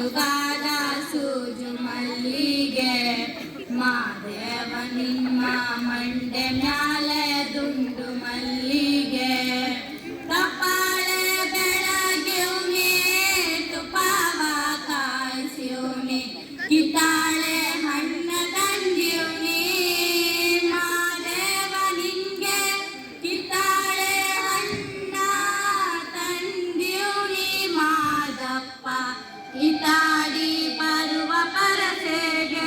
ಸೋಜುಗಾದ ಸೂಜು ಮಲ್ಲಿಗೆ ಮಾದೇವ ನಿಮ್ಮ ಮಂಡೆ ಮ್ಯಾಲೆ ದುಂಡು ಮಲ್ಲಿಗೆ ಕಪಾಳೆ ಬೆಳಗ್ಯುಮಿ ತುಪಾವ ಕಾಯಿಸ್ಯುಮಿ ಕಿತಾಳೆ ಹಣ್ಣ ತಂದ್ಯುಮಿ ಮಾದೇವ ನಿಂಗೆ ಕಿತಾಳೆ ಹಣ್ಣ ತಂದ್ಯುಮಿ ಮಾದಪ್ಪ ಇತಾಡಿ ಬರುವ ಪರಸೆಗೆ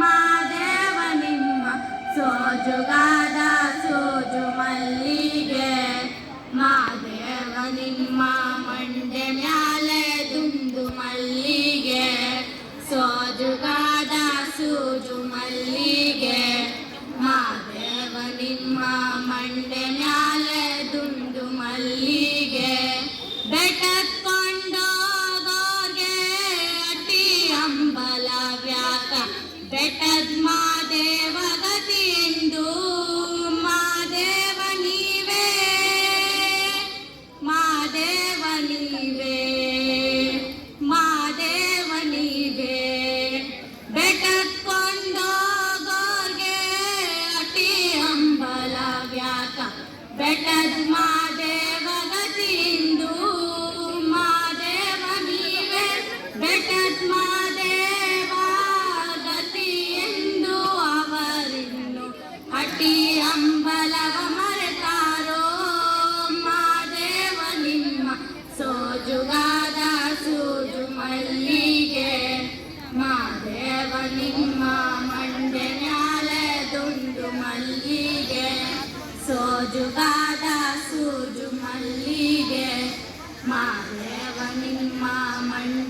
ಮಾದೇವ ನಿಮ್ಮ ಸೋಜುಗಾದ ಸೋಜು ಮಲ್ಲಿಗೆ ಮಾದೇವ ನಿಮ್ಮ ಮಂಡೆ ಮ್ಯಾಲೆ ದುಂಡು ಮಲ್ಲಿಗೆ ಸೋಜುಗಾದ ಸೂಜು ಮಲ್ಲಿಗೆ ಮಾದೇವ ನಿಮ್ಮ ಮಂಡೆ ಮ್ಯಾಲೆ ದುಂಡು ಮಲ್ಲಿಗೆ ಬೆಟ್ಟಕೊಂಡೋಗೋರ್ಗೆ ಅಟಿ ಅಂಬಲವ್ಯಾಕ ಬೆಟ್ಟದ ಮಾದೇವ ಗತಿಯೆಂದು ಮಾದೇವ ನೀವೇ ಮಾದೇವ ನೀವೇ ಮಾದೇವ ನೀವೇ ಬೆಟ್ಟಕೊಂಡೋಗೋರ್ಗೆ ಅಟಿ ಅಂಬಲವ್ಯಾಕ ಬೆಟ್ಟದ ಮಾದೇವ ಗತಿಯೆಂದು ಮಾದೇವ ನೀವೇ ಬೆಟ್ಟದ ಮಾದೇವ ಗತಿಯೆಂದು ಅವರಿನ್ನು ಅಟಿ ಅಂಬಲವ ಮರೆತಾರೋ ಮಾದೇವ ನಿಮ್ಮ ಸೋಜುಗಾದ ಸೂಜು ಮಲ್ಲಿಗೆ ಮಾದೇವ ನಿಮ್ಮ ಮಂಡೆ ಮ್ಯಾಲೆ ದುಂಡು ಮಲ್ಲಿಗೆ ಸೋಜುಗಾದ ಸೂಜು ಮಲ್ಲಿಗೆ ಮಾದೇವ ನಿಮ್ಮ ಮಂಡೆ